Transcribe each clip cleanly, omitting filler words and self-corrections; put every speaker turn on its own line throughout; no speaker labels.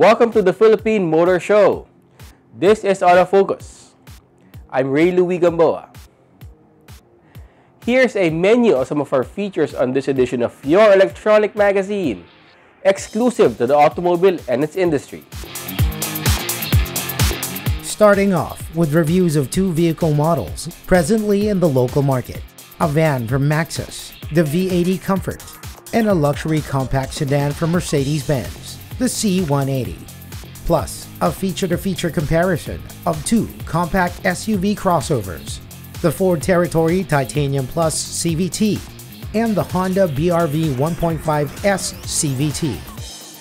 Welcome to the Philippine Motor Show. This is Autofocus. I'm Ray Louis Gamboa. Here's a menu of some of our features on this edition of your electronic magazine, exclusive to the automobile and its industry.
Starting off with reviews of two vehicle models presently in the local market. A van from Maxus, the V80 Comfort, and a luxury compact sedan from Mercedes-Benz, the C-180. Plus, a feature-to-feature comparison of two compact SUV crossovers, the Ford Territory Titanium Plus CVT and the Honda BRV 1.5S CVT.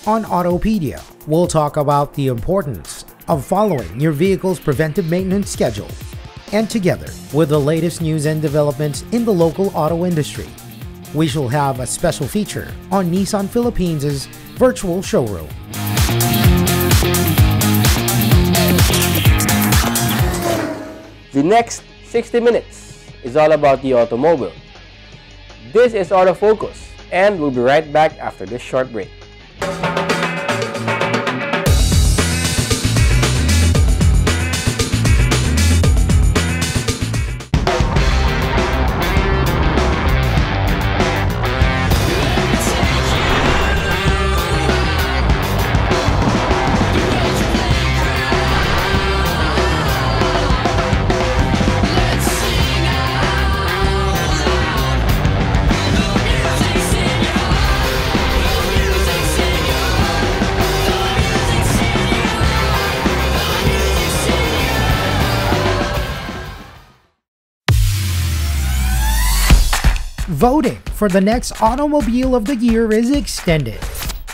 On Autopedia, we'll talk about the importance of following your vehicle's preventive maintenance schedule, and together with the latest news and developments in the local auto industry, we shall have a special feature on Nissan Philippines' virtual showroom.
The next 60 minutes is all about the automobile. This is Autofocus, and we'll be right back after this short break.
Voting for the next Automobile of the Year is extended.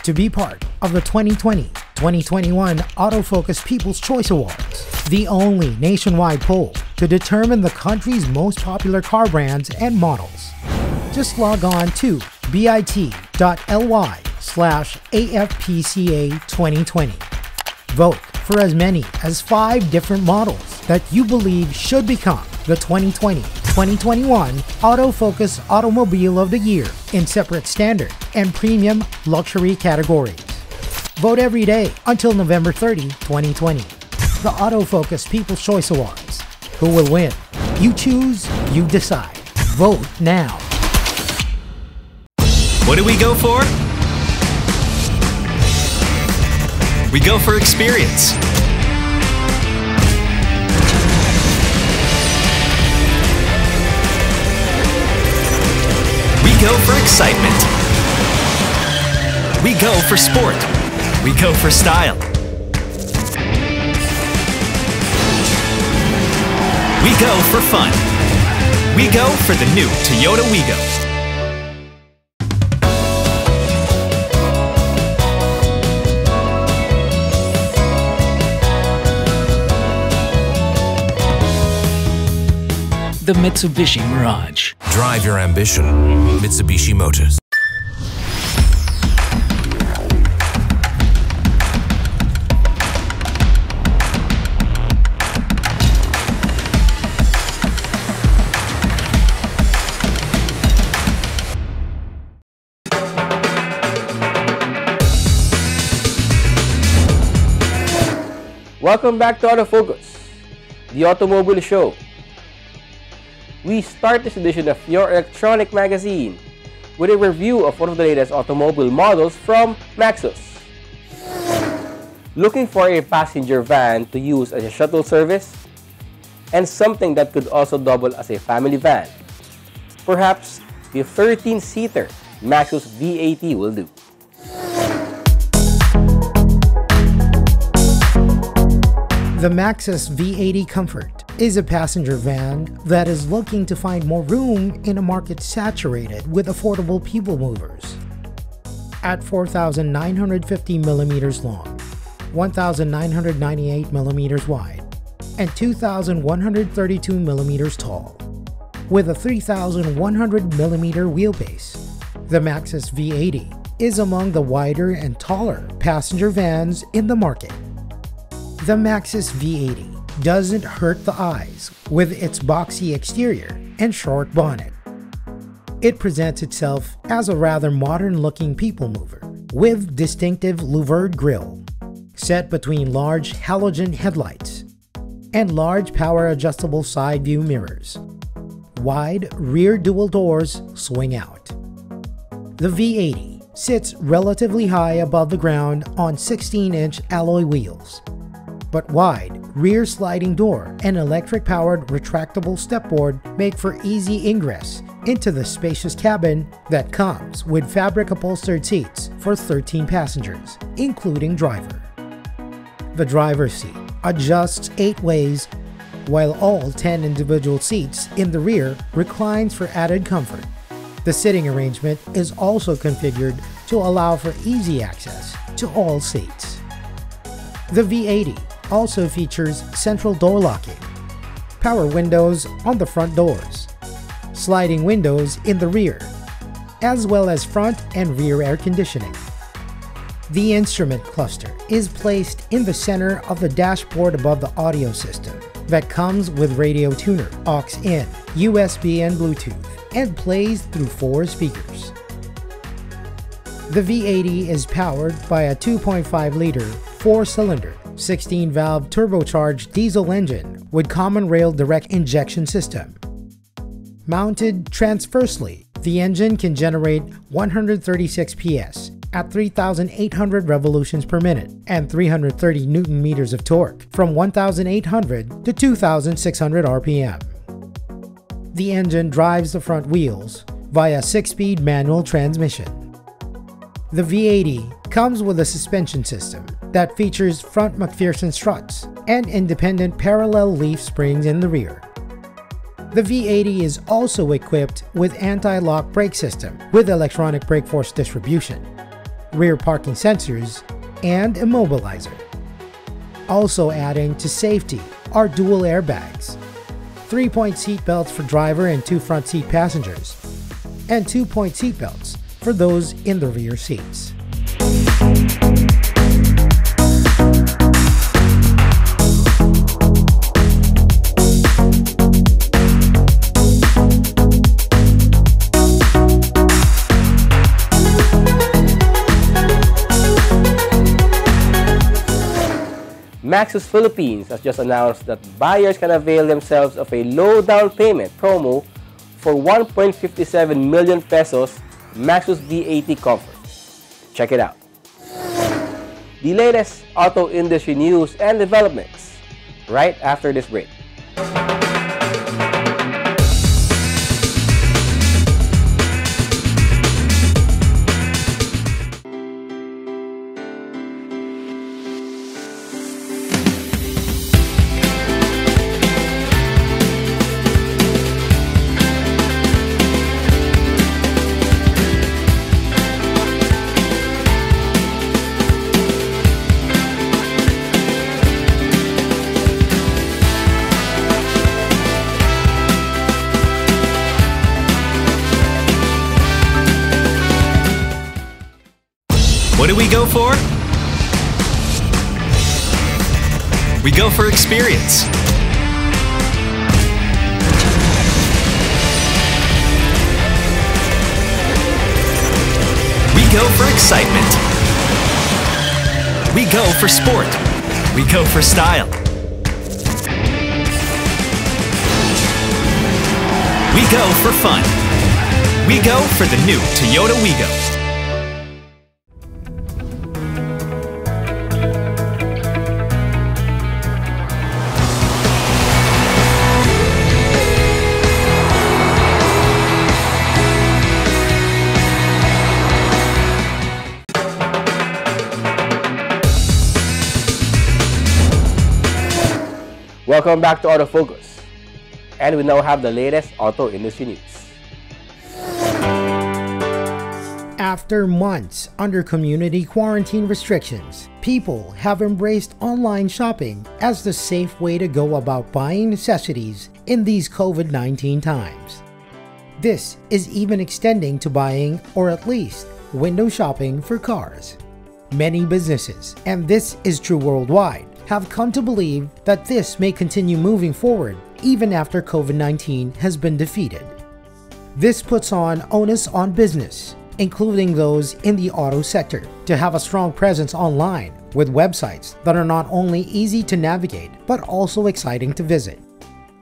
To be part of the 2020-2021 Autofocus People's Choice Awards, the only nationwide poll to determine the country's most popular car brands and models. Just log on to bit.ly/AFPCA2020. Vote for as many as 5 different models that you believe should become the 2020-2021 Autofocus Automobile of the Year in separate standard and premium luxury categories. Vote every day until November 30, 2020. The Autofocus People's Choice Awards. Who will win? You choose, you decide. Vote now.
What do we go for? We go for experience. We go for excitement. We go for sport. We go for style. We go for fun. We go for the new Toyota Wigo.
The Mitsubishi Mirage.
Drive your ambition. Mitsubishi Motors.
Welcome back to Autofocus, the automobile show. We start this edition of your electronic magazine with a review of one of the latest automobile models from Maxus. Looking for a passenger van to use as a shuttle service and something that could also double as a family van? Perhaps the 13-seater Maxus V80 will do.
The Maxus V80 Comfort is a passenger van that is looking to find more room in a market saturated with affordable people movers. At 4,950 millimeters long, 1,998 millimeters wide, and 2,132 millimeters tall, with a 3,100 millimeter wheelbase, the Maxus V80 is among the wider and taller passenger vans in the market. The Maxus V80 doesn't hurt the eyes with its boxy exterior and short bonnet. It presents itself as a rather modern-looking people mover with distinctive louvered grille, set between large halogen headlights, and large power adjustable side view mirrors. Wide rear dual doors swing out. The V80 sits relatively high above the ground on 16-inch alloy wheels, but wide rear sliding door and electric-powered retractable stepboard make for easy ingress into the spacious cabin that comes with fabric upholstered seats for 13 passengers, including driver. The driver's seat adjusts 8 ways, while all 10 individual seats in the rear reclines for added comfort. The sitting arrangement is also configured to allow for easy access to all seats. The V80 also features central door locking, power windows on the front doors, sliding windows in the rear, as well as front and rear air conditioning. The instrument cluster is placed in the center of the dashboard above the audio system that comes with radio tuner, aux-in, USB and Bluetooth, and plays through 4 speakers. The V80 is powered by a 2.5-liter, 4-cylinder, 16-valve turbocharged diesel engine with common rail direct injection system. Mounted transversely, the engine can generate 136 PS at 3,800 revolutions per minute and 330 Newton-meters of torque from 1,800 to 2,600 RPM. The engine drives the front wheels via 6-speed manual transmission. The V80 comes with a suspension system that features front McPherson struts and independent parallel leaf springs in the rear. The V80 is also equipped with anti-lock brake system with electronic brake force distribution, rear parking sensors, and immobilizer. Also adding to safety are dual airbags, 3-point seat belts for driver and 2 front seat passengers, and 2-point seat belts for those in the rear seats.
Maxus Philippines has just announced that buyers can avail themselves of a low down payment promo for 1.57 million pesos Maxus V80 Comfort. Check it out. The latest auto industry news and developments right after this break.
What do we go for? We go for experience. We go for excitement. We go for sport. We go for style. We go for fun. We go for the new Toyota Wigo.
Welcome back to Autofocus, and we now have the latest auto industry news.
After months under community quarantine restrictions, people have embraced online shopping as the safe way to go about buying necessities in these COVID-19 times. This is even extending to buying, or at least window shopping, for cars. Many businesses, and this is true worldwide, have come to believe that this may continue moving forward even after COVID-19 has been defeated. This puts on onus on business, including those in the auto sector, to have a strong presence online with websites that are not only easy to navigate but also exciting to visit.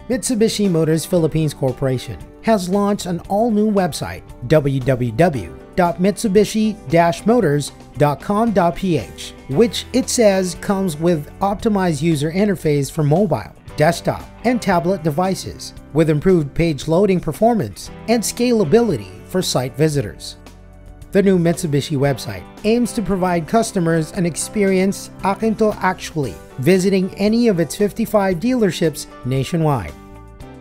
Mitsubishi Motors Philippines Corporation has launched an all-new website, www.mitsubishi-motors.com.ph, which it says comes with optimized user interface for mobile, desktop, and tablet devices, with improved page loading performance and scalability for site visitors. The new Mitsubishi website aims to provide customers an experience akin to actually visiting any of its 55 dealerships nationwide.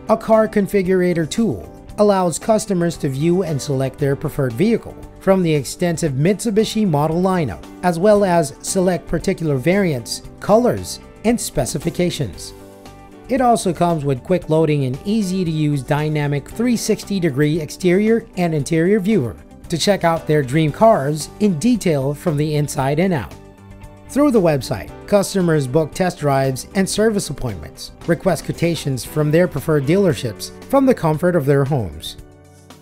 A car configurator tool allows customers to view and select their preferred vehicle from the extensive Mitsubishi model lineup, as well as select particular variants, colors, and specifications. It also comes with quick loading and easy-to-use dynamic 360-degree exterior and interior viewer to check out their dream cars in detail from the inside and out. Through the website, customers book test drives and service appointments, request quotations from their preferred dealerships from the comfort of their homes.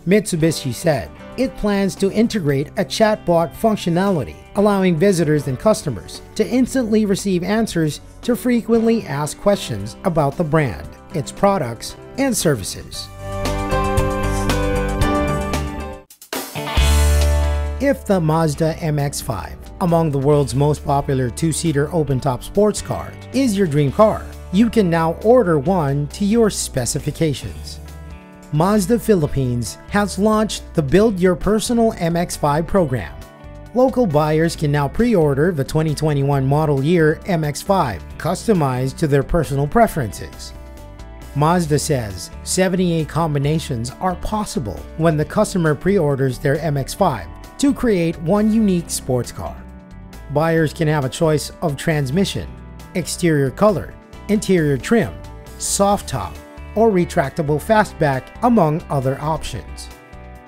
Mitsubishi said it plans to integrate a chatbot functionality, allowing visitors and customers to instantly receive answers to frequently asked questions about the brand, its products, and services. If the Mazda MX-5, among the world's most popular two-seater open-top sports cars, is your dream car, you can now order one to your specifications. Mazda Philippines has launched the Build Your Personal MX-5 program. Local buyers can now pre-order the 2021 model year MX-5, customized to their personal preferences. Mazda says 78 combinations are possible when the customer pre-orders their MX-5 to create one unique sports car. Buyers can have a choice of transmission, exterior color, interior trim, soft top, or retractable fastback, among other options.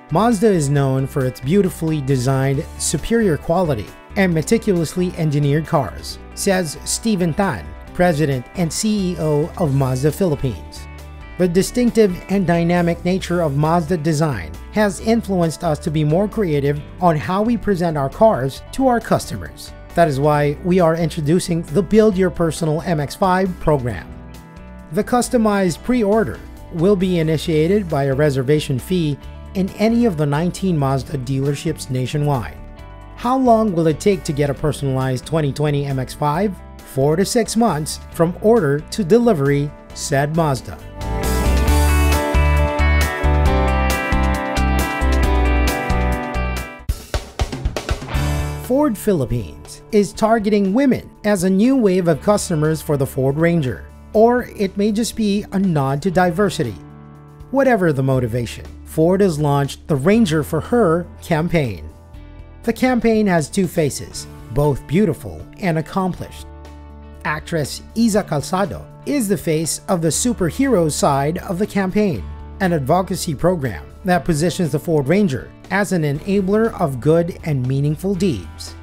Mazda is known for its beautifully designed, superior quality, and meticulously engineered cars, says Stephen Tan, President and CEO of Mazda Philippines. The distinctive and dynamic nature of Mazda design has influenced us to be more creative on how we present our cars to our customers. That is why we are introducing the Build Your Personal MX-5 program. The customized pre-order will be initiated by a reservation fee in any of the 19 Mazda dealerships nationwide. How long will it take to get a personalized 2020 MX-5? 4 to 6 months from order to delivery, said Mazda. Ford Philippines is targeting women as a new wave of customers for the Ford Ranger, or it may just be a nod to diversity. Whatever the motivation, Ford has launched the Ranger for Her campaign. The campaign has two faces, both beautiful and accomplished. Actress Isa Calzado is the face of the superhero side of the campaign, an advocacy program that positions the Ford Ranger as an enabler of good and meaningful deeds.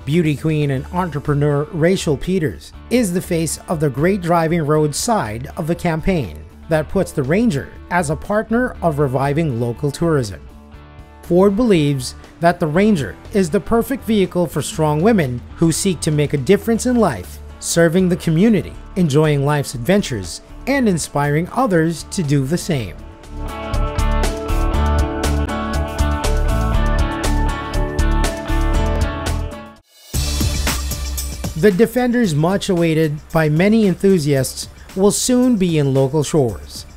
Beauty queen and entrepreneur Rachel Peters is the face of the Great Driving Road side of the campaign that puts the Ranger as a partner of reviving local tourism. Ford believes that the Ranger is the perfect vehicle for strong women who seek to make a difference in life, serving the community, enjoying life's adventures, and inspiring others to do the same. The Defenders, much awaited by many enthusiasts, will soon be in local shores.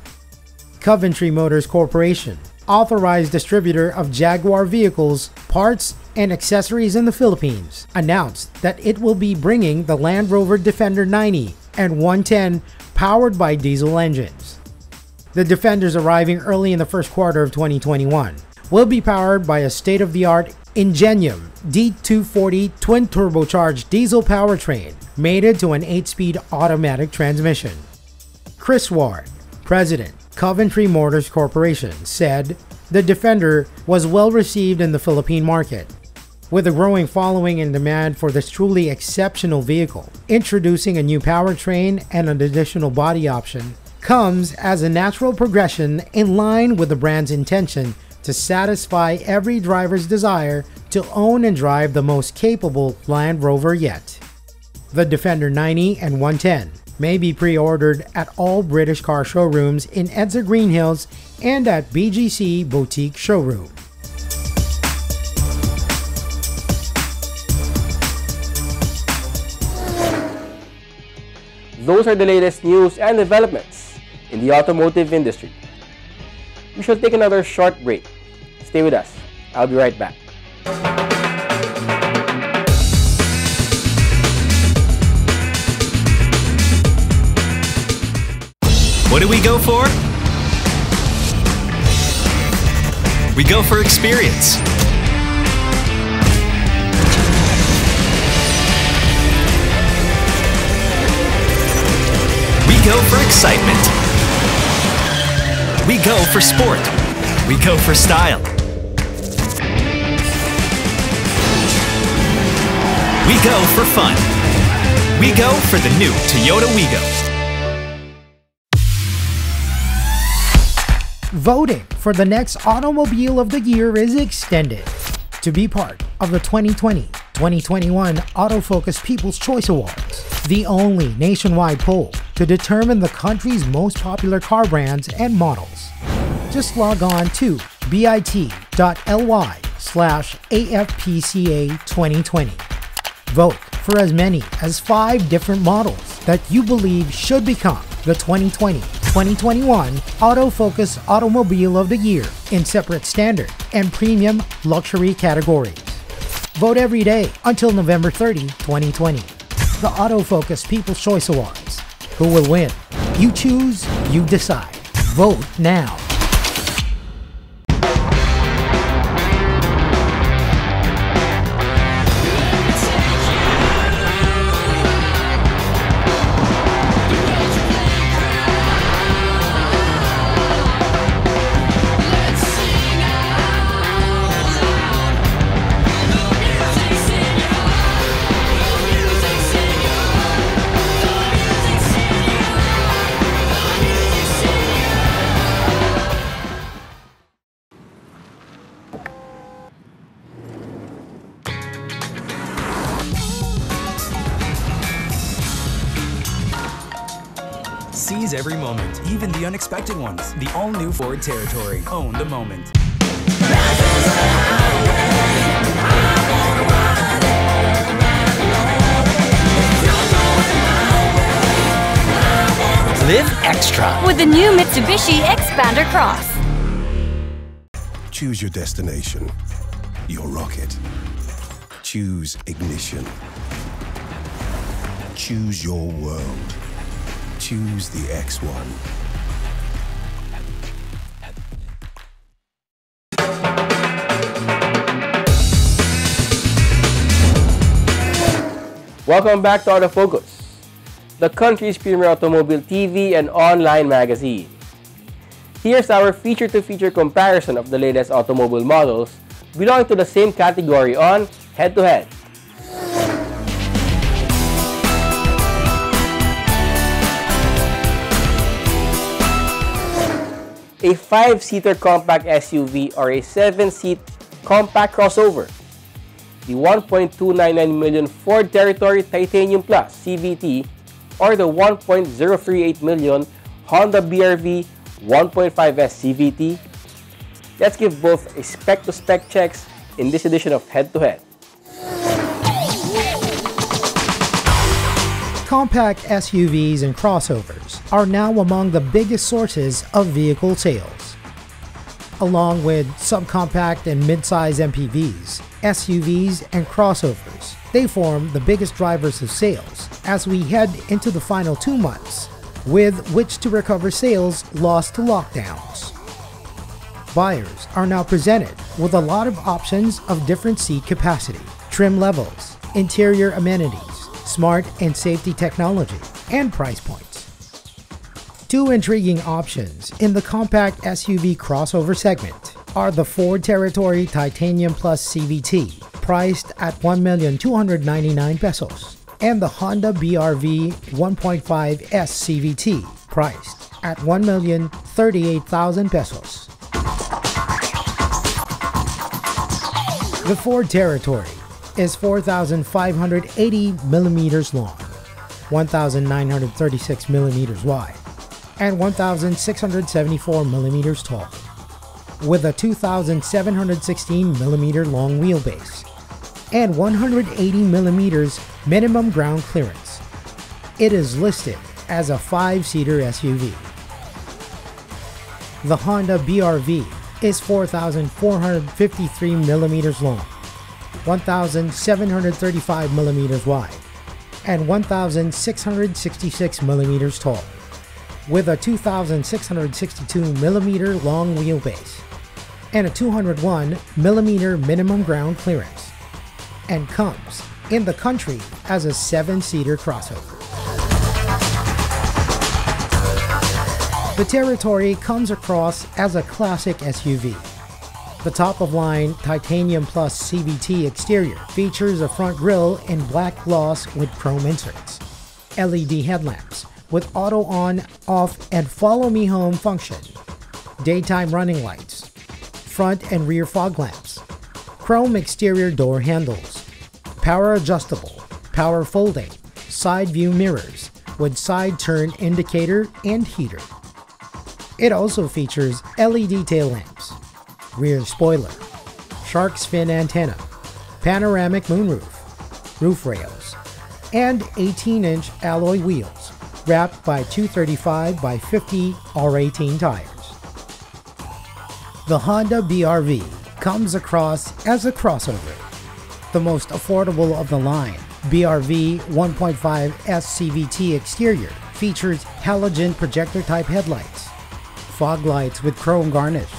Coventry Motors Corporation, authorized distributor of Jaguar vehicles, parts, and accessories in the Philippines, announced that it will be bringing the Land Rover Defender 90 and 110 powered by diesel engines. The Defenders, arriving early in the first quarter of 2021, will be powered by a state-of-the-art Ingenium D240 twin-turbocharged diesel powertrain mated to an 8-speed automatic transmission. Chris Ward, President, Coventry Motors Corporation, said the Defender was well received in the Philippine market. With a growing following and demand for this truly exceptional vehicle, introducing a new powertrain and an additional body option comes as a natural progression in line with the brand's intention to satisfy every driver's desire to own and drive the most capable Land Rover yet. The Defender 90 and 110 may be pre-ordered at all British car showrooms in Edsa Green Hills and at BGC Boutique Showroom.
Those are the latest news and developments in the automotive industry. We shall take another short break. Stay with us. I'll be right back.
What do we go for? We go for experience. We go for excitement. We go for sport. We go for style. We go for fun. We go for the new Toyota WeGo.
Voting for the next Automobile of the Year is extended. To be part of the 2020-2021 Autofocus People's Choice Awards, the only nationwide poll to determine the country's most popular car brands and models. Just log on to bit.ly/AFPCA2020. Vote for as many as 5 different models that you believe should become the 2020-2021 Autofocus Automobile of the Year in separate standard and premium luxury categories. Vote every day until November 30, 2020. The Autofocus People's Choice Awards. Who will win? You choose, you decide. Vote now.
Seize every moment, even the unexpected ones. The all-new Ford Territory. Own the moment.
Live extra
with the new Mitsubishi Xpander Cross.
Choose your destination, your rocket. Choose ignition. Choose your world. Choose the X1.
Welcome back to Autofocus, the country's premier automobile TV and online magazine. Here's our feature-to-feature comparison of the latest automobile models belonging to the same category on Head to Head. A 5-seater compact SUV or a 7-seat compact crossover. The 1.299 million Ford Territory Titanium Plus CVT or the 1.038 million Honda BRV 1.5S CVT. Let's give both a spec-to-spec checks in this edition of Head to Head.
Compact SUVs and crossovers are now among the biggest sources of vehicle sales. Along with subcompact and mid-size MPVs, SUVs and crossovers, they form the biggest drivers of sales as we head into the final 2 months, with which to recover sales lost to lockdowns. Buyers are now presented with a lot of options of different seat capacity, trim levels, interior amenities, smart and safety technology, and price points. 2 intriguing options in the compact SUV crossover segment are the Ford Territory Titanium Plus CVT, priced at 1,299,000 pesos, and the Honda BRV 1.5S CVT, priced at 1,038,000 pesos. The Ford Territory is 4,580 millimeters long, 1,936mm wide, and 1,674mm tall, with a 2,716mm long wheelbase and 180mm minimum ground clearance. It is listed as a 5-seater SUV. The Honda BR-V is 4,453mm long, 1,735mm wide, and 1,666mm tall, with a 2,662mm long wheelbase and a 201mm minimum ground clearance, and comes in the country as a 7-seater crossover. The Territory comes across as a classic SUV. The top-of-line Titanium Plus CVT exterior features a front grille in black gloss with chrome inserts, LED headlamps with auto on, off, and follow me home function, daytime running lights, front and rear fog lamps, chrome exterior door handles, power adjustable, power folding, side view mirrors with side turn indicator and heater. It also features LED tail lamps, rear spoiler, shark's fin antenna, panoramic moonroof, roof rails, and 18-inch alloy wheels wrapped by 235 by 50 R18 tires. The Honda BR-V comes across as a crossover. The most affordable of the line, BR-V 1.5S CVT exterior features halogen projector-type headlights, fog lights with chrome garnish,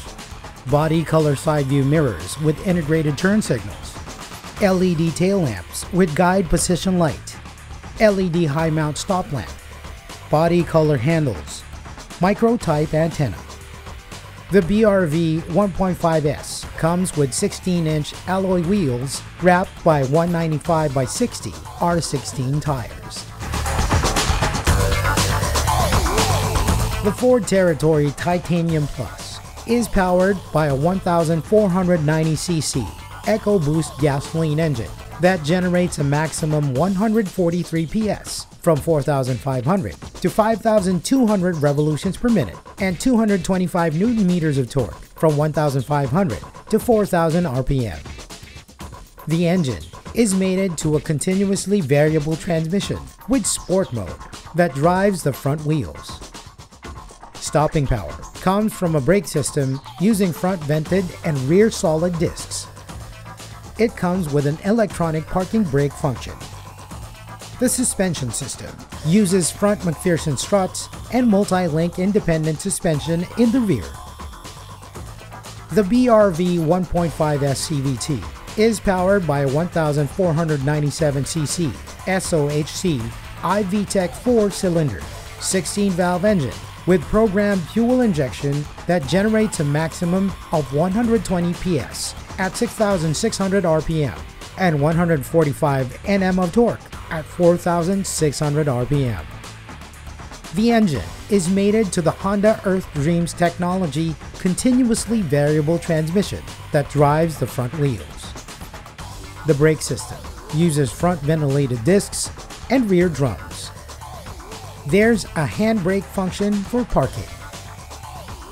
body color side view mirrors with integrated turn signals, LED tail lamps with guide position light, LED high mount stop lamp, body color handles, micro type antenna. The BR-V 1.5S comes with 16-inch alloy wheels wrapped by 195 by 60 R16 tires. The Ford Territory Titanium Plus is powered by a 1,490cc EcoBoost gasoline engine that generates a maximum 143 PS from 4,500 to 5,200 revolutions per minute and 225 Nm of torque from 1,500 to 4,000 RPM. The engine is mated to a continuously variable transmission with sport mode that drives the front wheels. Stopping power comes from a brake system using front vented and rear solid discs. It comes with an electronic parking brake function. The suspension system uses front McPherson struts and multi-link independent suspension in the rear. The BR-V 1.5S CVT is powered by a 1,497cc SOHC iVTEC 4-cylinder, 16-valve engine with programmed fuel injection that generates a maximum of 120 PS at 6,600 RPM and 145 Nm of torque at 4,600 RPM. The engine is mated to the Honda Earth Dreams technology continuously variable transmission that drives the front wheels. The brake system uses front ventilated discs and rear drums. There's a handbrake function for parking.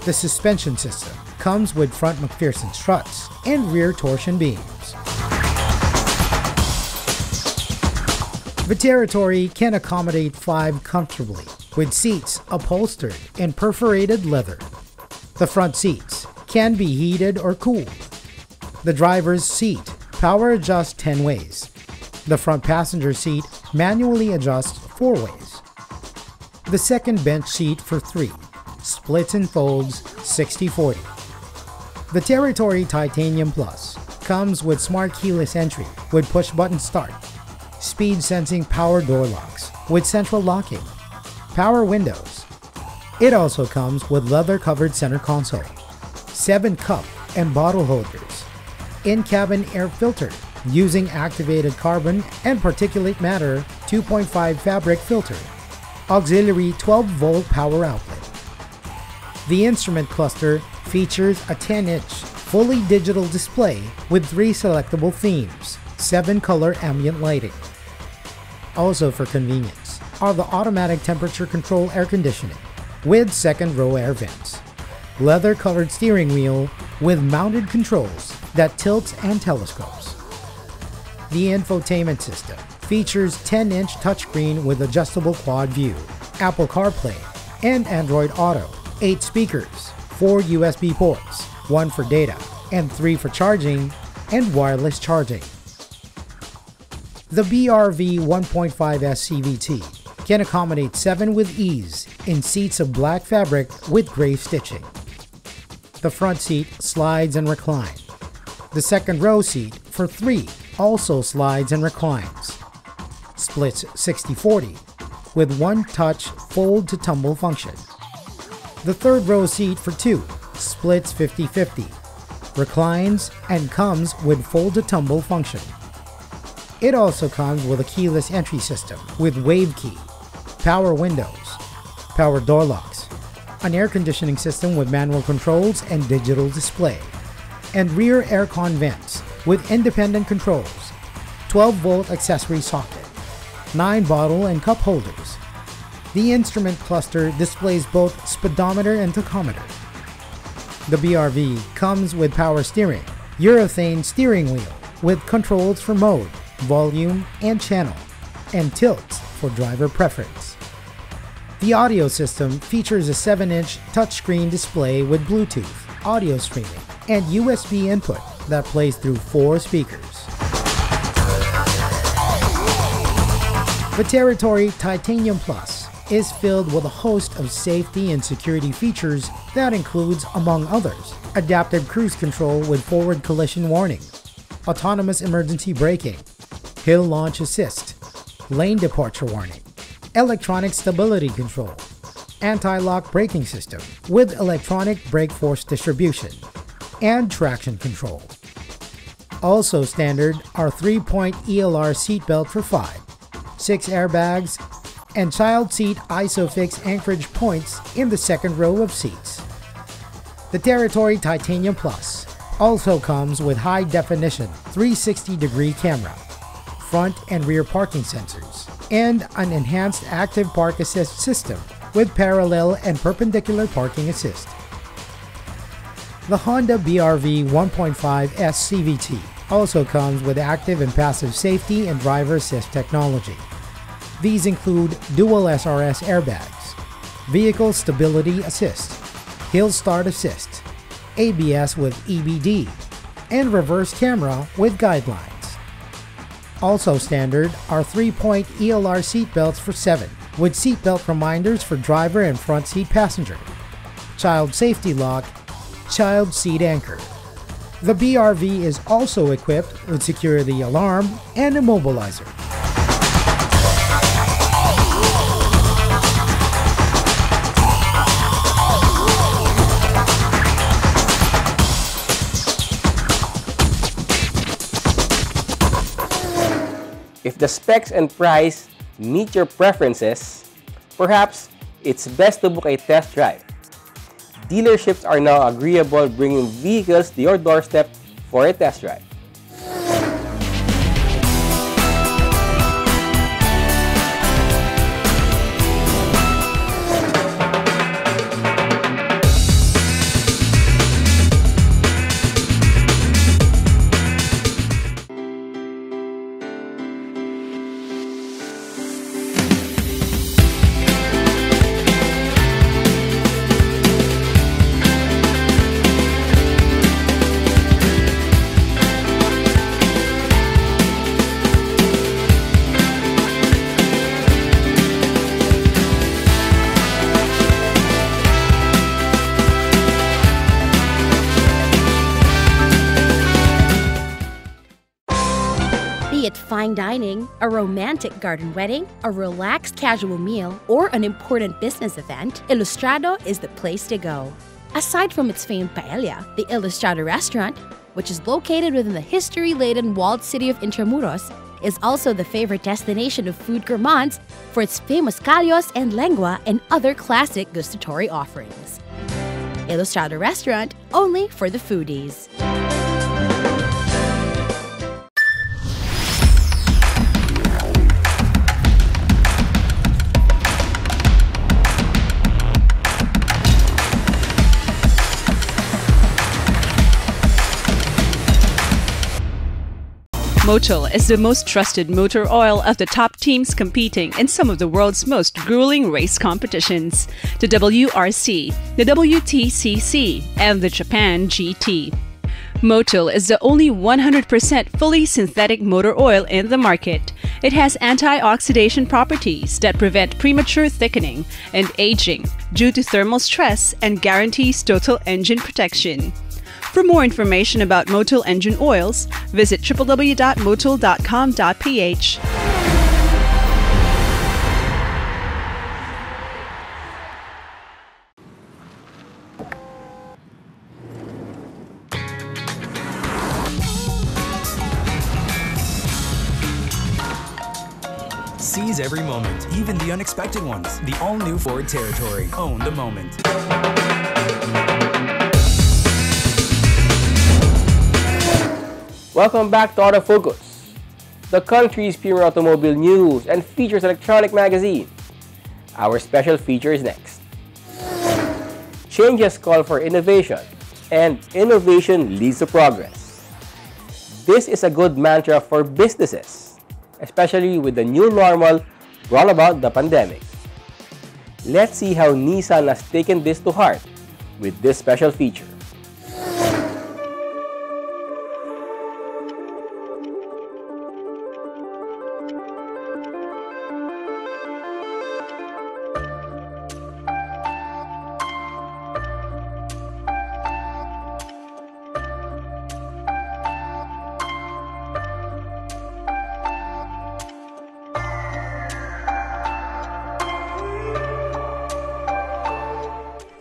The suspension system comes with front McPherson struts and rear torsion beams. The Territory can accommodate 5 comfortably, with seats upholstered in perforated leather. The front seats can be heated or cooled. The driver's seat power adjusts 10 ways. The front passenger seat manually adjusts 4 ways. The second bench seat for 3, splits and folds 60/40. The Territory Titanium Plus comes with smart keyless entry with push-button start, speed sensing power door locks with central locking, power windows. It also comes with leather-covered center console, 7 cup and bottle holders, in-cabin air filter using activated carbon and particulate matter 2.5 fabric filter, auxiliary 12-volt power outlet. The instrument cluster features a 10-inch fully digital display with 3 selectable themes, 7 color ambient lighting. Also for convenience, are the automatic temperature control air conditioning with second row air vents, leather-covered steering wheel with mounted controls that tilts and telescopes. The infotainment system features 10-inch touchscreen with adjustable quad view, Apple CarPlay, and Android Auto, 8 speakers, 4 USB ports, 1 for data, and 3 for charging and wireless charging. The BRV 1.5S CVT can accommodate 7 with ease in seats of black fabric with gray stitching. The front seat slides and reclines. The second row seat for 3 also slides and reclines. Splits 60/40 with one-touch fold-to-tumble function. The third row seat for 2 splits 50/50, reclines, and comes with fold-to-tumble function. It also comes with a keyless entry system with wave key, power windows, power door locks, an air conditioning system with manual controls and digital display, and rear aircon vents with independent controls, 12-volt accessory socket, 9 bottle and cup holders. The instrument cluster displays both speedometer and tachometer. The BRV comes with power steering, urethane steering wheel with controls for mode, volume, and channel, and tilts for driver preference. The audio system features a 7-inch touchscreen display with Bluetooth, audio streaming, and USB input that plays through 4 speakers. The Territory Titanium Plus is filled with a host of safety and security features that includes, among others, adaptive cruise control with forward collision warning, autonomous emergency braking, hill launch assist, lane departure warning, electronic stability control, anti-lock braking system with electronic brake force distribution, and traction control. Also standard are 3-point ELR seatbelt for 5, 6 airbags, and child seat ISOFIX anchorage points in the second row of seats. The Territory Titanium Plus also comes with high-definition 360-degree camera, front and rear parking sensors, and an enhanced active park assist system with parallel and perpendicular parking assist. The Honda BRV 1.5S CVT also comes with active and passive safety and driver assist technology. These include dual SRS airbags, vehicle stability assist, hill start assist, ABS with EBD, and reverse camera with guidelines. Also standard are 3-point ELR seatbelts for 7, with seatbelt reminders for driver and front seat passenger, child safety lock, child seat anchor. The BRV is also equipped with security alarm and immobilizer.
If the specs and price meet your preferences, perhaps it's best to book a test drive. Dealerships are now agreeable bringing vehicles to your doorstep for a test drive.
Be it fine dining, a romantic garden wedding, a relaxed casual meal, or an important business event, Ilustrado is the place to go. Aside from its famed paella, the Ilustrado restaurant, which is located within the history-laden walled city of Intramuros, is also the favorite destination of food gourmands for its famous callos and lengua and other classic gustatory offerings. Ilustrado restaurant, only for the foodies.
Motul is the most trusted motor oil of the top teams competing in some of the world's most grueling race competitions, the WRC, the WTCC, and the Japan GT. Motul is the only 100% fully synthetic motor oil in the market. It has antioxidant properties that prevent premature thickening and aging due to thermal stress and guarantees total engine protection. For more information about Motul engine oils, visit www.motul.com.ph.
Seize every moment, even the unexpected ones. The all-new Ford Territory. Own the moment.
Welcome back to Autofocus, the country's premier automobile news and features electronic magazine. Our special feature is next. Changes call for innovation, and innovation leads to progress. This is a good mantra for businesses, especially with the new normal brought about the pandemic. Let's see how Nissan has taken this to heart with this special feature.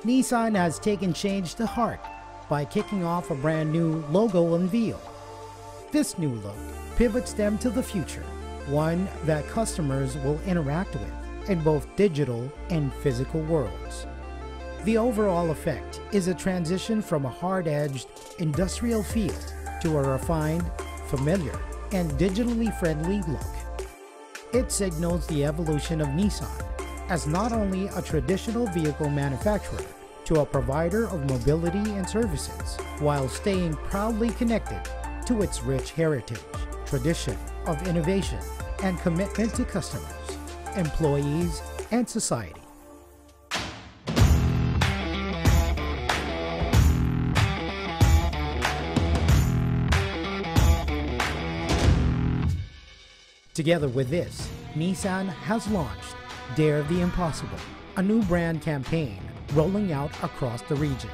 Nissan has taken change to heart by kicking off a brand new logo unveil. This new look pivots them to the future, one that customers will interact with in both digital and physical worlds. The overall effect is a transition from a hard-edged industrial feel to a refined, familiar, and digitally friendly look. It signals the evolution of Nissan as not only a traditional vehicle manufacturer to a provider of mobility and services, while staying proudly connected to its rich heritage, tradition of innovation, and commitment to customers, employees, and society. Together with this, Nissan has launched Dare the Impossible, a new brand campaign rolling out across the region.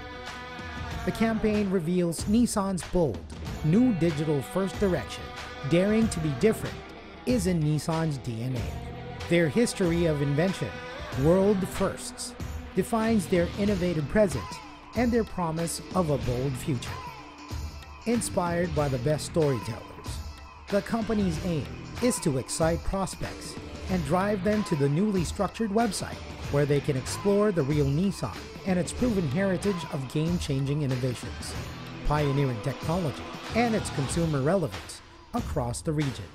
The campaign reveals Nissan's bold, new digital-first direction. Daring to be different is in Nissan's DNA. Their history of invention, world firsts, defines their innovative present and their promise of a bold future. Inspired by the best storytellers, the company's aim is to excite prospects and drive them to the newly structured website where they can explore the real Nissan and its proven heritage of game-changing innovations, pioneering technology, and its consumer relevance across the region.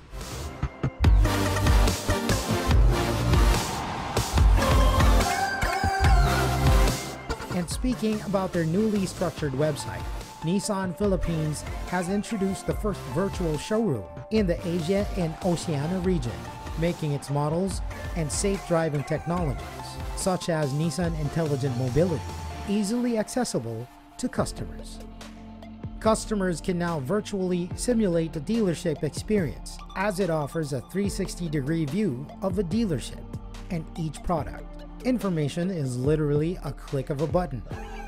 And speaking about their newly structured website, Nissan Philippines has introduced the first virtual showroom in the Asia and Oceania region, making its models and safe driving technologies, such as Nissan Intelligent Mobility, easily accessible to customers. Customers can now virtually simulate the dealership experience, as it offers a 360-degree view of the dealership and each product. Information is literally a click of a button,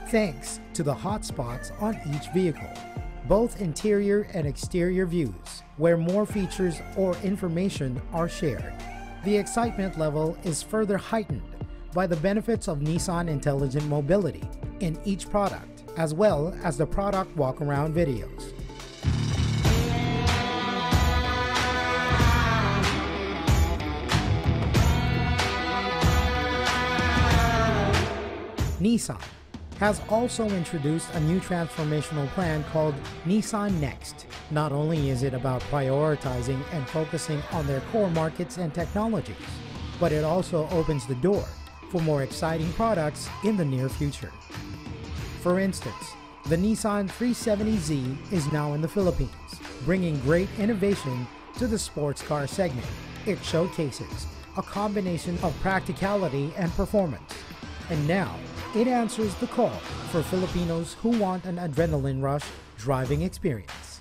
thanks to the hotspots on each vehicle, both interior and exterior views, where more features or information are shared. The excitement level is further heightened by the benefits of Nissan Intelligent Mobility in each product, as well as the product walk-around videos. Nissan has also introduced a new transformational plan called Nissan Next. Not only is it about prioritizing and focusing on their core markets and technologies, but it also opens the door for more exciting products in the near future. For instance, The Nissan 370Z is now in the Philippines, bringing great innovation to the sports car segment. It showcases a combination of practicality and performance. And now, it answers the call for Filipinos who want an adrenaline rush driving experience.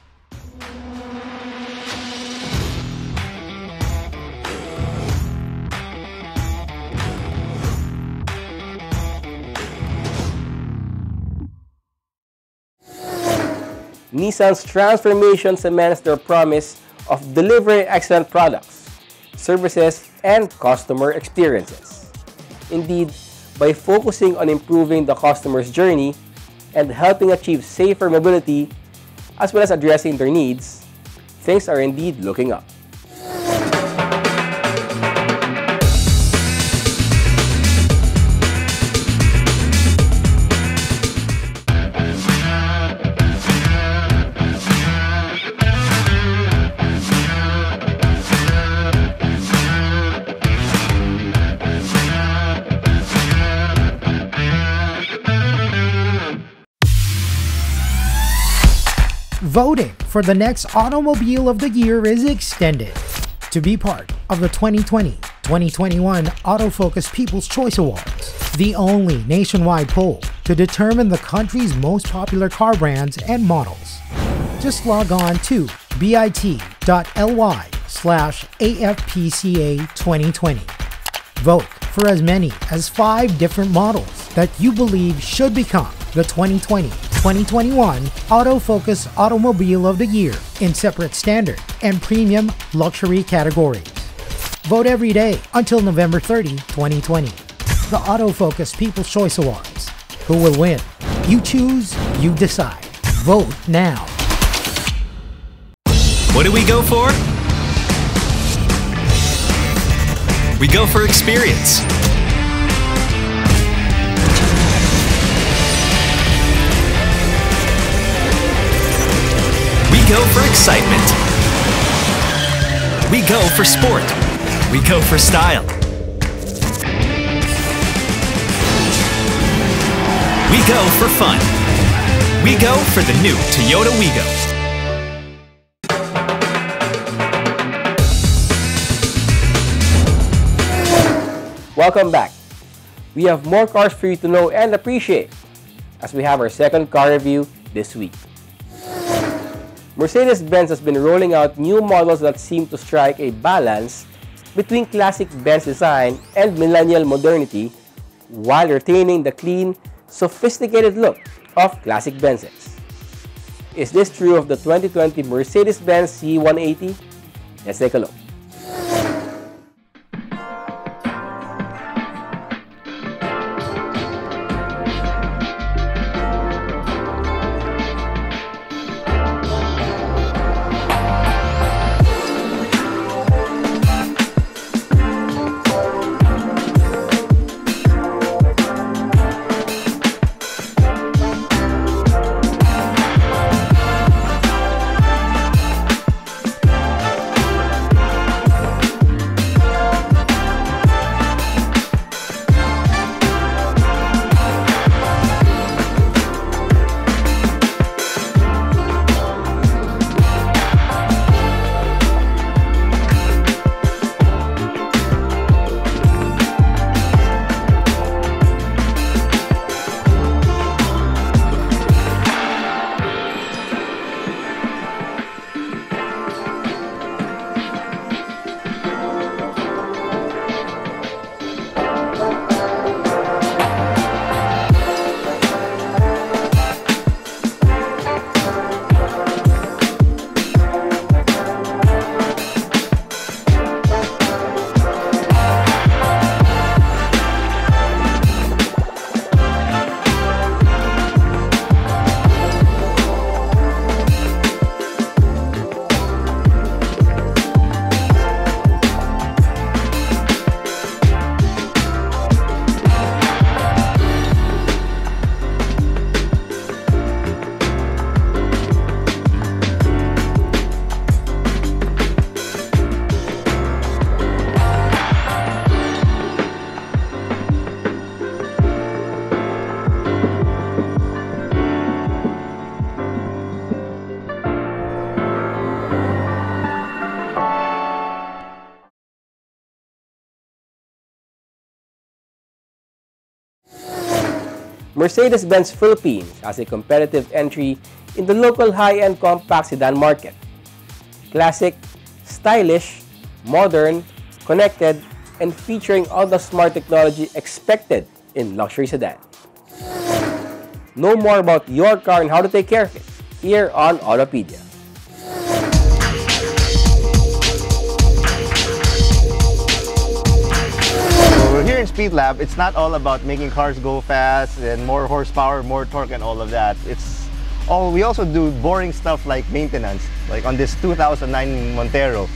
Nissan's transformation cements their promise of delivering excellent products, services, and customer experiences. Indeed, by focusing on improving the customer's journey and helping achieve safer mobility, as well as addressing their needs, things are indeed looking up.
Voting for the next Automobile of the Year is extended. To be part of the 2020-2021 Autofocus People's Choice Awards, the only nationwide poll to determine the country's most popular car brands and models. Just log on to bit.ly/AFPCA2020. Vote for as many as 5 different models that you believe should become the 2020-2021 Autofocus Automobile of the Year in separate standard and premium luxury categories. Vote every day until November 30, 2020. The Autofocus People's Choice Awards. Who will win? You choose, you decide. Vote now.
What do we go for? We go for experience. We go for excitement. We go for sport. We go for style. We go for fun. We go for the new Toyota Wigo.
Welcome back. We have more cars for you to know and appreciate as we have our second car review this week. Mercedes-Benz has been rolling out new models that seem to strike a balance between classic Benz design and millennial modernity while retaining the clean, sophisticated look of classic Benzes. Is this true of the 2020 Mercedes-Benz C-180? Let's take a look. Mercedes-Benz Philippines has a competitive entry in the local high-end compact sedan market. Classic, stylish, modern, connected, and featuring all the smart technology expected in luxury sedan. Know more about your car and how to take care of it here on Autopedia.
Here in Speed Lab, it's not all about making cars go fast and more horsepower, more torque, and all of that. We also do boring stuff like maintenance. Like on this 2009 Montero,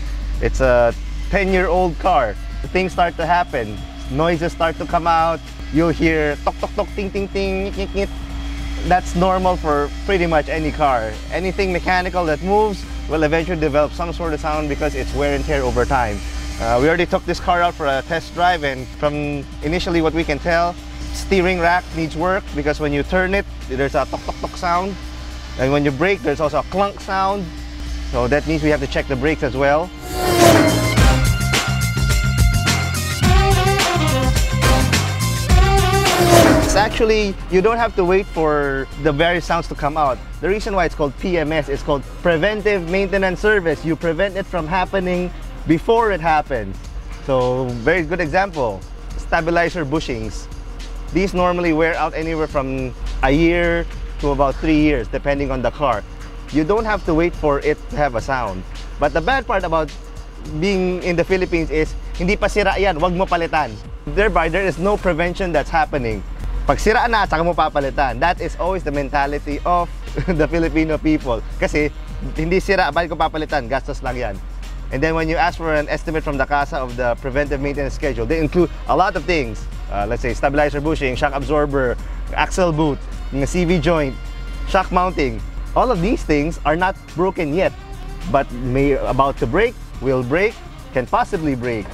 it's a 10-year-old car. Things start to happen. Noises start to come out. You'll hear tok tok tok, ting ting ting, nyik nyik. That's normal for pretty much any car. Anything mechanical that moves will eventually develop some sort of sound because it's wear and tear over time. We already took this car out for a test drive, and from initially what we can tell, steering rack needs work because when you turn it, there's a tok tok tok sound. And when you brake, there's also a clunk sound. So that means we have to check the brakes as well. It's actually, you don't have to wait for the various sounds to come out. The reason why it's called PMS is called Preventive Maintenance Service. You prevent it from happening before it happens. So, very good example, stabilizer bushings. These normally wear out anywhere from a year to about 3 years, depending on the car. You don't have to wait for it to have a sound. But the bad part about being in the Philippines is, hindi pa sira yan, wag mo palitan. Thereby, there is no prevention that's happening. Pag sira na, saka mo papalitan. That is always the mentality of the Filipino people. Kasi, hindi sira, bakit ko papalitan? Gastos lang yan. And then when you ask for an estimate from the CASA of the preventive maintenance schedule, they include a lot of things. Let's say stabilizer bushing, shock absorber, axle boot, CV joint, shock mounting. All of these things are not broken yet, but about to break, will break, can possibly break.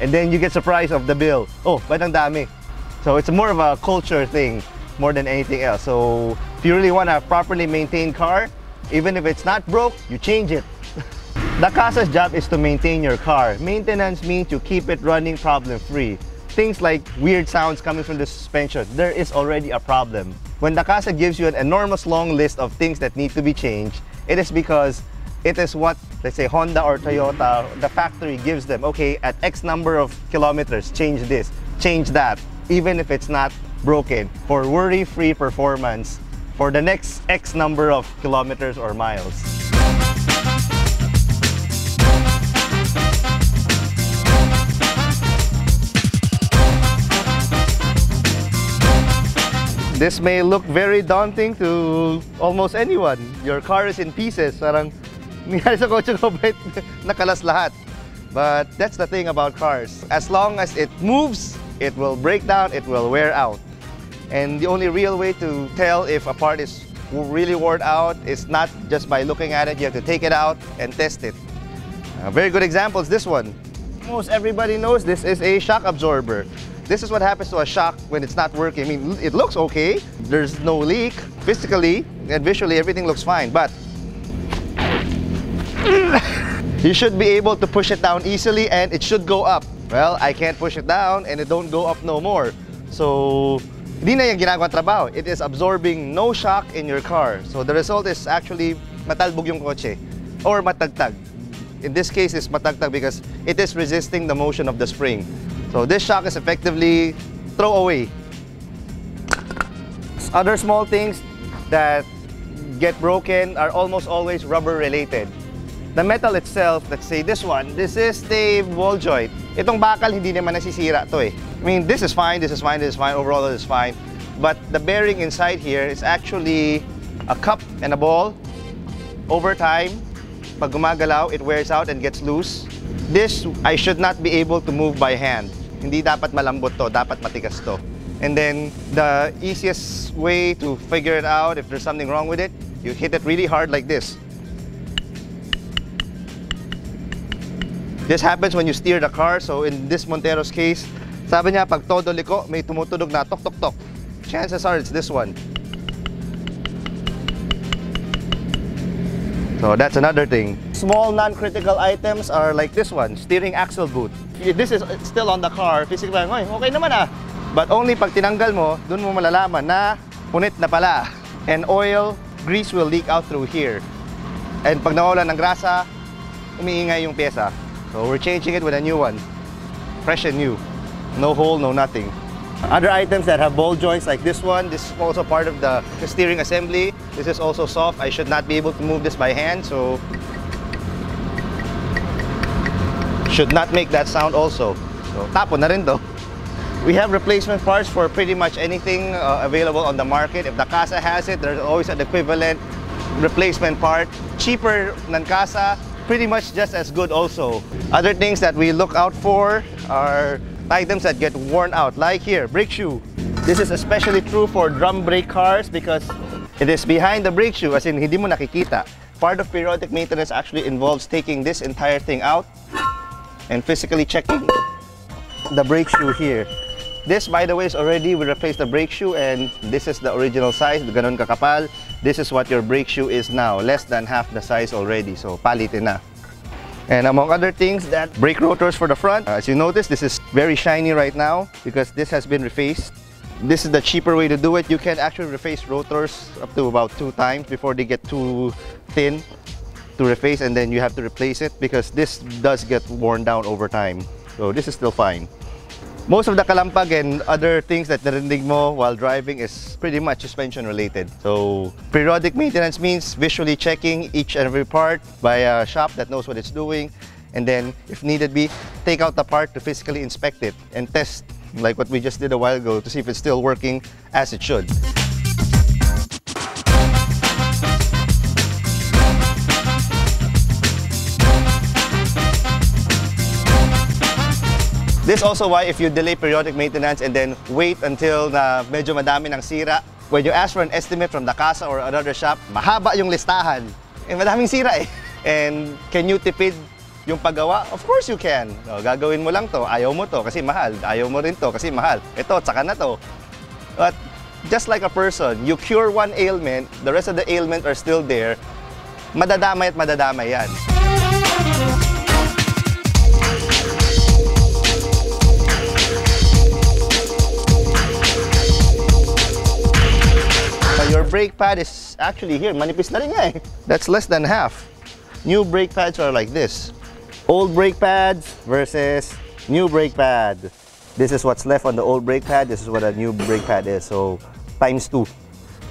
And then you get surprised of the bill. Oh, ba't ang dami? So it's more of a culture thing more than anything else. So if you really want a properly maintained car, even if it's not broke, you change it. The CASA's job is to maintain your car. Maintenance means you keep it running problem-free. Things like weird sounds coming from the suspension, there is already a problem. When the CASA gives you an enormous long list of things that need to be changed, it is because it is what, let's say, Honda or Toyota, the factory gives them. Okay, at X number of kilometers, change this, change that, even if it's not broken, for worry-free performance for the next X number of kilometers or miles. This may look very daunting to almost anyone. Your car is in pieces. Parang nangyari sa kotse ko, nakalas lahat. But that's the thing about cars. As long as it moves, it will break down, it will wear out. And the only real way to tell if a part is really worn out is not just by looking at it. You have to take it out and test it. A very good example is this one. Most everybody knows this is a shock absorber. This is what happens to a shock when it's not working. I mean, it looks okay. There's no leak. Physically and visually, everything looks fine. But you should be able to push it down easily and it should go up. Well, I can't push it down and it don't go up no more. So, hindi na yung ginagawa trabaho. It is absorbing no shock in your car. So the result is actually matalbog yung kotse or matagtag. In this case, it's matagtag because it is resisting the motion of the spring. So this shock is effectively throw away. Other small things that get broken are almost always rubber related. The metal itself, let's say this one, this is the wall joint. Itong bakal hindi naman nasisira to eh. I mean, this is fine, this is fine, this is fine, overall this is fine. But the bearing inside here is actually a cup and a ball. Over time, pag gumagalaw, it wears out and gets loose. This, I should not be able to move by hand. Hindi dapat malambot to, dapat matigas to. And then, the easiest way to figure it out if there's something wrong with it, you hit it really hard like this. This happens when you steer the car, so in this Montero's case, sabi niya, pag todo liko, may tumutunog na tok tok tok. Chances are it's this one. So that's another thing. Small non-critical items are like this one, steering axle boot. This is still on the car, physically, okay naman ah. But only pag tinanggal mo, dun mo malalaman na punit na pala. And oil, grease will leak out through here. And pag nawala ng grasa, umiingay yung pyesa. So we're changing it with a new one. Fresh and new. No hole, no nothing. Other items that have ball joints like this one, this is also part of the steering assembly. This is also soft. I should not be able to move this by hand, so should not make that sound also. So tapon na rin to. We have replacement parts for pretty much anything available on the market. If the Casa has it, there's always an equivalent replacement part. Cheaper than Casa, pretty much just as good also. Other things that we look out for are items that get worn out, like here, brake shoe. This is especially true for drum brake cars because it is behind the brake shoe, as in hindi mo nakikita. Part of periodic maintenance actually involves taking this entire thing out and physically checking the brake shoe here. This, by the way, is already, we replaced the brake shoe, and this is the original size, ganon kakapal. This is what your brake shoe is now, less than half the size already, so palitin na. And among other things, that brake rotors for the front. As you notice, this is very shiny right now because this has been refaced. This is the cheaper way to do it. You can actually reface rotors up to about 2 times before they get too thin to reface, and then you have to replace it because this does get worn down over time. So this is still fine. Most of the kalampag and other things that narinig mo while driving is pretty much suspension related. So periodic maintenance means visually checking each and every part by a shop that knows what it's doing, and then if needed be, take out the part to physically inspect it and test, like what we just did a while ago, to see if it's still working as it should. This is also why if you delay periodic maintenance and then wait until na medyo madami ng sira, when you ask for an estimate from the Casa or another shop, mahaba yung listahan. Eh, madaming sira eh. And can you tipid yung paggawa? Of course you can. O, gagawin mo lang to, ayaw mo to kasi mahal. Ayaw mo rin to kasi mahal. Ito, tsaka na to. But just like a person, you cure one ailment, the rest of the ailment are still there, madadamay at madadamay yan. Your brake pad is actually here, manipis na rin nga eh. That's less than half. New brake pads are like this. Old brake pads versus new brake pad. This is what's left on the old brake pad. This is what a new brake pad is, so times 2.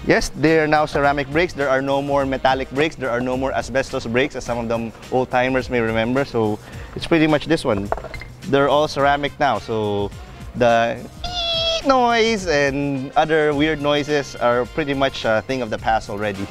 Yes, they are now ceramic brakes. There are no more metallic brakes. There are no more asbestos brakes, as some of them old-timers may remember. So it's pretty much this one. They're all ceramic now, so the noise and other weird noises are pretty much a thing of the past already.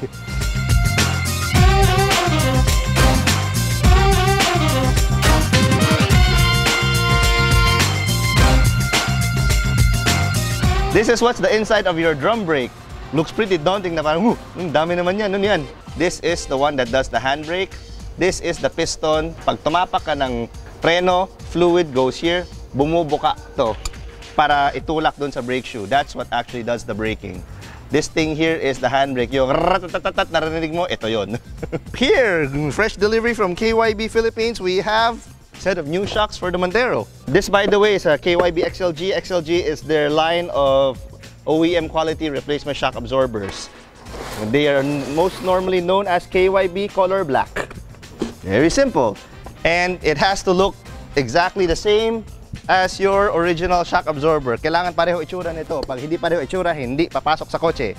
This is what's the inside of your drum brake. Looks pretty daunting na parang, dami naman yan, ano yan? This is the one that does the handbrake. This is the piston. Pag tumapak ka ng preno, fluid goes here, bumubuka to para itulak dun sa brake shoe. That's what actually does the braking. This thing here is the handbrake. Yung ratatatat narinig mo, ito yon. Here, fresh delivery from KYB Philippines, we have a set of new shocks for the Montero. This, by the way, is a KYB XLG. XLG is their line of OEM quality replacement shock absorbers. They are most normally known as KYB Color Black. Very simple. And it has to look exactly the same as your original shock absorber. Kailangan pareho itsura nito. Pag hindi pareho itsura, hindi papasok sa kotse.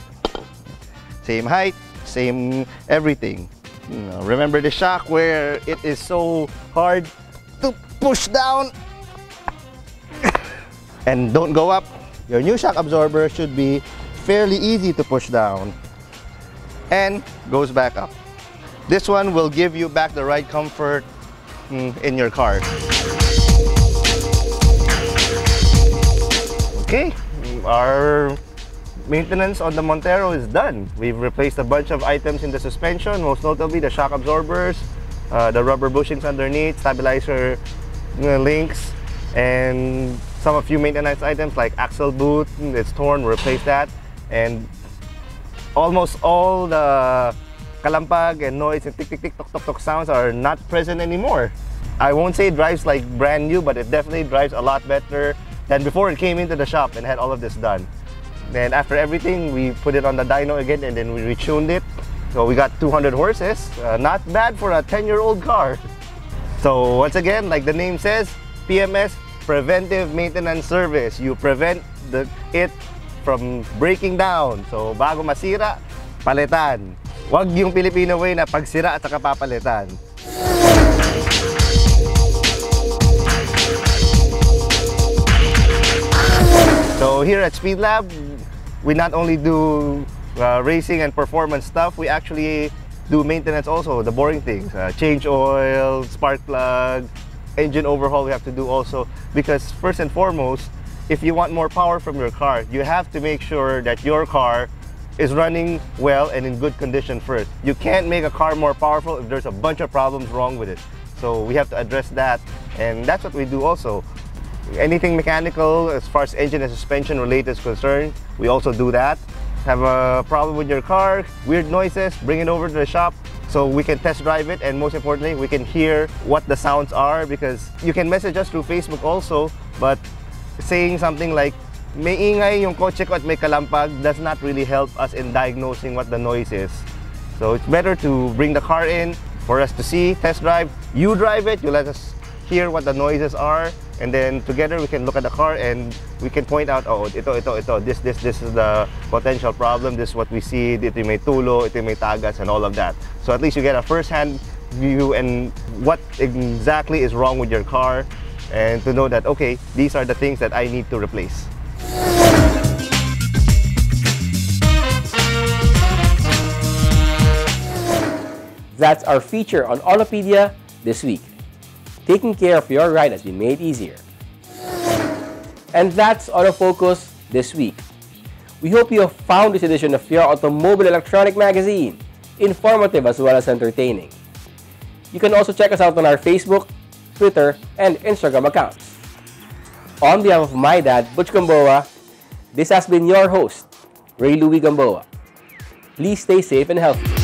Same height, same everything. Remember the shock where it is so hard to push down and don't go up? Your new shock absorber should be fairly easy to push down and goes back up. This one will give you back the right comfort in your car. Okay, our maintenance on the Montero is done. We've replaced a bunch of items in the suspension, most notably the shock absorbers, the rubber bushings underneath, stabilizer links, and a few maintenance items like axle boot. It's torn, we replaced that, and almost all the kalampag and noise and tick tick tick tok tok tok sounds are not present anymore. I won't say it drives like brand new, but it definitely drives a lot better than before it came into the shop and had all of this done. Then after everything, we put it on the dyno again and then we retuned it. So we got 200 horses, not bad for a 10-year-old car. So once again, like the name says, PMS, Preventive Maintenance Service. You prevent it from breaking down. So bago masira, palitan. Wag yung Filipino way na pagsira at saka papalitan. So here at Speed Lab, we not only do racing and performance stuff, we actually do maintenance also, the boring things. Change oil, spark plug, engine overhaul we have to do also. Because first and foremost, if you want more power from your car, you have to make sure that your car is running well and in good condition first. You can't make a car more powerful if there's a bunch of problems wrong with it. So we have to address that, and that's what we do also. Anything mechanical as far as engine and suspension related is concerned, we also do that. Have a problem with your car, weird noises, bring it over to the shop so we can test drive it, and most importantly, we can hear what the sounds are, because you can message us through Facebook also, but saying something like, may ingay yung kotse ko at may kalampag does not really help us in diagnosing what the noise is. So it's better to bring the car in for us to see, test drive, you drive it, you let us hear what the noises are, and then together we can look at the car and we can point out, oh, this is the potential problem, this is what we see, ito may tulo, ito may tagas, and all of that. So at least you get a first-hand view and what exactly is wrong with your car, and to know that, okay, these are the things that I need to replace.
That's our feature on Autopedia this week. Taking care of your ride has been made easier. And that's Autofocus this week. We hope you have found this edition of your Automobile Electronic Magazine informative as well as entertaining. You can also check us out on our Facebook, Twitter, and Instagram accounts. On behalf of my dad, Butch Gamboa, this has been your host, Ray Louie Gamboa. Please stay safe and healthy.